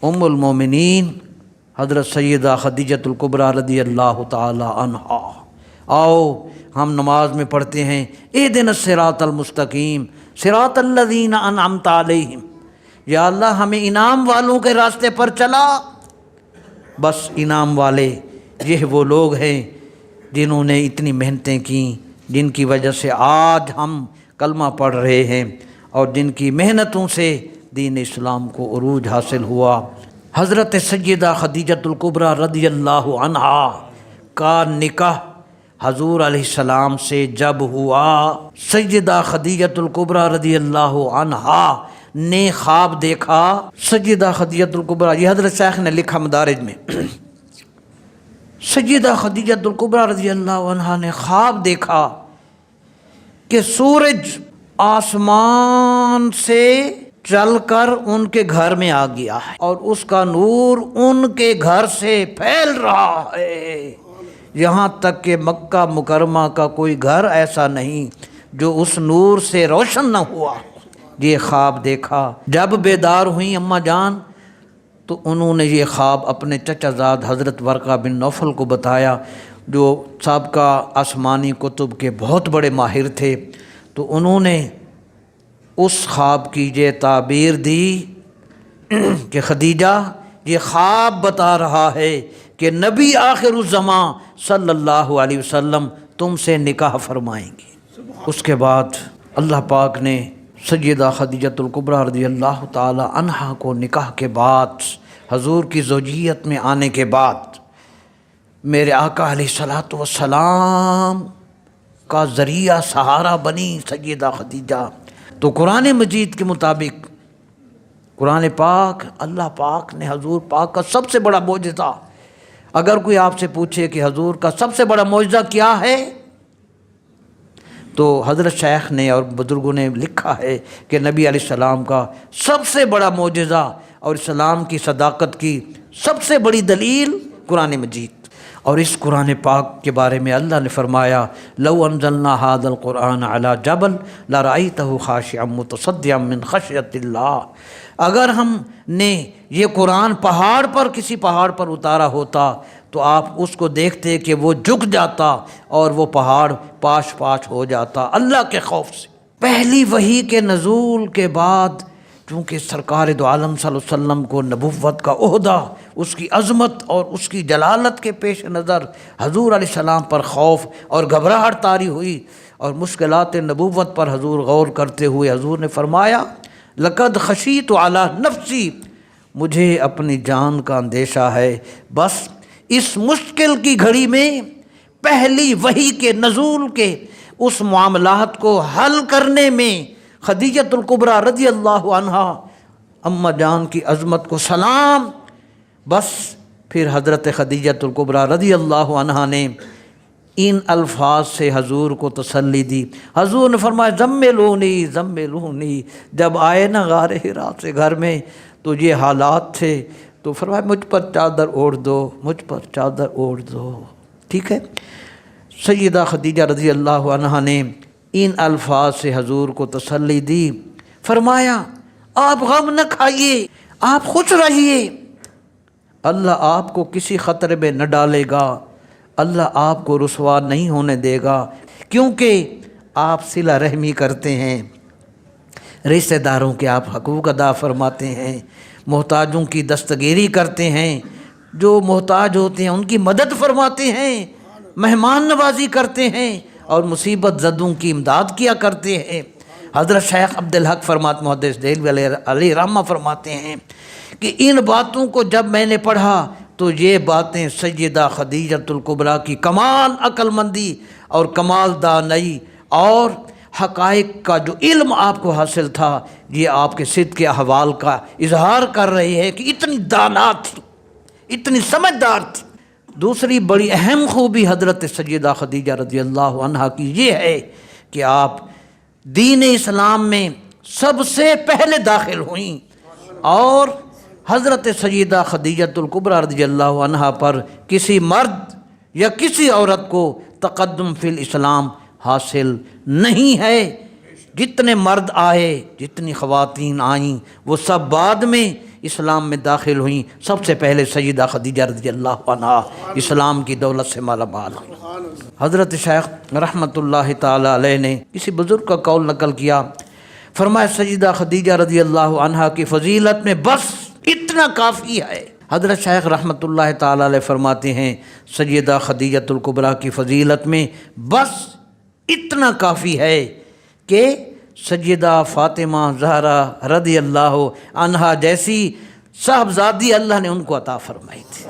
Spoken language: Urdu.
ام المومنین حضرت سیدہ خدیجۃ الکبریٰ رضی اللہ تعالی عنہا۔ آؤ ہم نماز میں پڑھتے ہیں اہدنا الصراط المستقیم صراط الذین انعمت علیہم، یا اللہ ہمیں انعام والوں کے راستے پر چلا۔ بس انعام والے یہ وہ لوگ ہیں جنہوں نے اتنی محنتیں کیں، جن کی وجہ سے آج ہم کلمہ پڑھ رہے ہیں اور جن کی محنتوں سے دین اسلام کو عروج حاصل ہوا۔ حضرت سیدہ خدیجۃ الکبریٰ رضی اللہ عنہا کا نکاح حضور علیہ السلام سے جب ہوا، سیدہ خدیجۃ الکبریٰ رضی اللہ عنہا نے خواب دیکھا۔ سیدہ خدیجۃ الکبریٰ، یہ حضرت شیخ نے لکھا مدارج میں، سیدہ خدیجۃ الکبریٰ رضی اللہ عنہا نے خواب دیکھا کہ سورج آسمان سے چل کر ان کے گھر میں آ گیا ہے اور اس کا نور ان کے گھر سے پھیل رہا ہے، یہاں تک کہ مکہ مکرمہ کا کوئی گھر ایسا نہیں جو اس نور سے روشن نہ ہوا۔ یہ خواب دیکھا۔ جب بیدار ہوئیں اماں جان تو انہوں نے یہ خواب اپنے چچا زاد حضرت ورقہ بن نوفل کو بتایا، جو سابقہ آسمانی کتب کے بہت بڑے ماہر تھے۔ تو انہوں نے اس خواب کی یہ تعبیر دی کہ خدیجہ یہ خواب بتا رہا ہے کہ نبی آخر الزمان صلی اللہ علیہ وسلم تم سے نکاح فرمائیں گے۔ اس کے بعد اللہ پاک نے سیدہ خدیجۃ الکبریٰ رضی اللہ تعالی عنہا کو نکاح کے بعد، حضور کی زوجیت میں آنے کے بعد، میرے آقا علیہ الصلوۃ والسلام کا ذریعہ سہارا بنی سیدہ خدیجہ۔ تو قرآن مجید کے مطابق قرآن پاک، اللہ پاک نے حضور پاک کا سب سے بڑا معجزہ، اگر کوئی آپ سے پوچھے کہ حضور کا سب سے بڑا معجزہ کیا ہے، تو حضرت شیخ نے اور بزرگوں نے لکھا ہے کہ نبی علیہ السلام کا سب سے بڑا معجزہ اور اسلام کی صداقت کی سب سے بڑی دلیل قرآن مجید۔ اور اس قرآن پاک کے بارے میں اللہ نے فرمایا لو انزلنا هذا القرآن على جبل لرأيته خاشعا متصدعا من خشیۃ اللہ، اگر ہم نے یہ قرآن پہاڑ پر، کسی پہاڑ پر اتارا ہوتا تو آپ اس کو دیکھتے کہ وہ جھک جاتا اور وہ پہاڑ پاش پاش ہو جاتا اللہ کے خوف سے۔ پہلی وحی کے نزول کے بعد چونکہ سرکار دو عالم صلی اللہ علیہ وسلم کو نبوت کا عہدہ، اس کی عظمت اور اس کی جلالت کے پیش نظر حضور علیہ السلام پر خوف اور گھبراہٹ طاری ہوئی اور مشکلات نبوت پر حضور غور کرتے ہوئے حضور نے فرمایا لقد خشیت علی نفسی، مجھے اپنی جان کا اندیشہ ہے۔ بس اس مشکل کی گھڑی میں پہلی وحی کے نزول کے اس معاملات کو حل کرنے میں خدیجۃ الکبریٰ رضی اللہ عنہا اماں جان کی عظمت کو سلام۔ بس پھر حضرت خدیجۃ الکبریٰ رضی اللہ عنہا نے ان الفاظ سے حضور کو تسلی دی۔ حضور نے فرمایا زملونی زملونی، جب آئے نا غار حرا سے گھر میں تو یہ حالات تھے، تو فرمایا مجھ پر چادر اوڑھ دو، مجھ پر چادر اوڑھ دو، ٹھیک ہے۔ سیدہ خدیجہ رضی اللہ عنہا نے ان الفاظ سے حضور کو تسلی دی، فرمایا آپ غم نہ کھائیے، آپ خوش رہیے، اللہ آپ کو کسی خطرے میں نہ ڈالے گا، اللہ آپ کو رسوا نہیں ہونے دے گا، کیونکہ آپ صلہ رحمی کرتے ہیں، رشتہ داروں کے آپ حقوق ادا فرماتے ہیں، محتاجوں کی دستگیری کرتے ہیں، جو محتاج ہوتے ہیں ان کی مدد فرماتے ہیں، مہمان نوازی کرتے ہیں اور مصیبت زدوں کی امداد کیا کرتے ہیں۔ حضرت شیخ عبدالحق فرماتے، محدث دہلوی علیہ رحمہ فرماتے ہیں کہ ان باتوں کو جب میں نے پڑھا تو یہ باتیں سیدہ خدیجۃ الکبریٰ کی کمال عقل مندی اور کمال دانائی اور حقائق کا جو علم آپ کو حاصل تھا، یہ آپ کے صدق احوال کا اظہار کر رہی ہے کہ اتنی دانا تھی، اتنی سمجھدار تھی۔ دوسری بڑی اہم خوبی حضرت سیدہ خدیجہ رضی اللہ عنہا کی یہ ہے کہ آپ دین اسلام میں سب سے پہلے داخل ہوئیں اور حضرت سیدہ خدیجۃ الکبریٰ رضی اللہ عنہا پر کسی مرد یا کسی عورت کو تقدم فی الاسلام حاصل نہیں ہے۔ جتنے مرد آئے، جتنی خواتین آئیں، وہ سب بعد میں اسلام میں داخل ہوئیں سب سے پہلے سیدہ خدیجہ رضی اللہ عنہا اسلام کی دولت سے مالا مال ہوئی۔ حضرت شیخ رحمۃ اللہ تعالی علیہ نے کسی بزرگ کا قول نقل کیا، فرمایا سیدہ خدیجہ رضی اللہ عنہا کی فضیلت میں بس اتنا کافی ہے۔ حضرت شیخ رحمۃ اللہ تعالی علیہ فرماتے ہیں سیدہ خدیجۃ الکبریٰ کی فضیلت میں بس اتنا کافی ہے کہ سیدہ فاطمہ زہرا رضی اللہ عنہا جیسی صاحبزادی اللہ نے ان کو عطا فرمائی تھی۔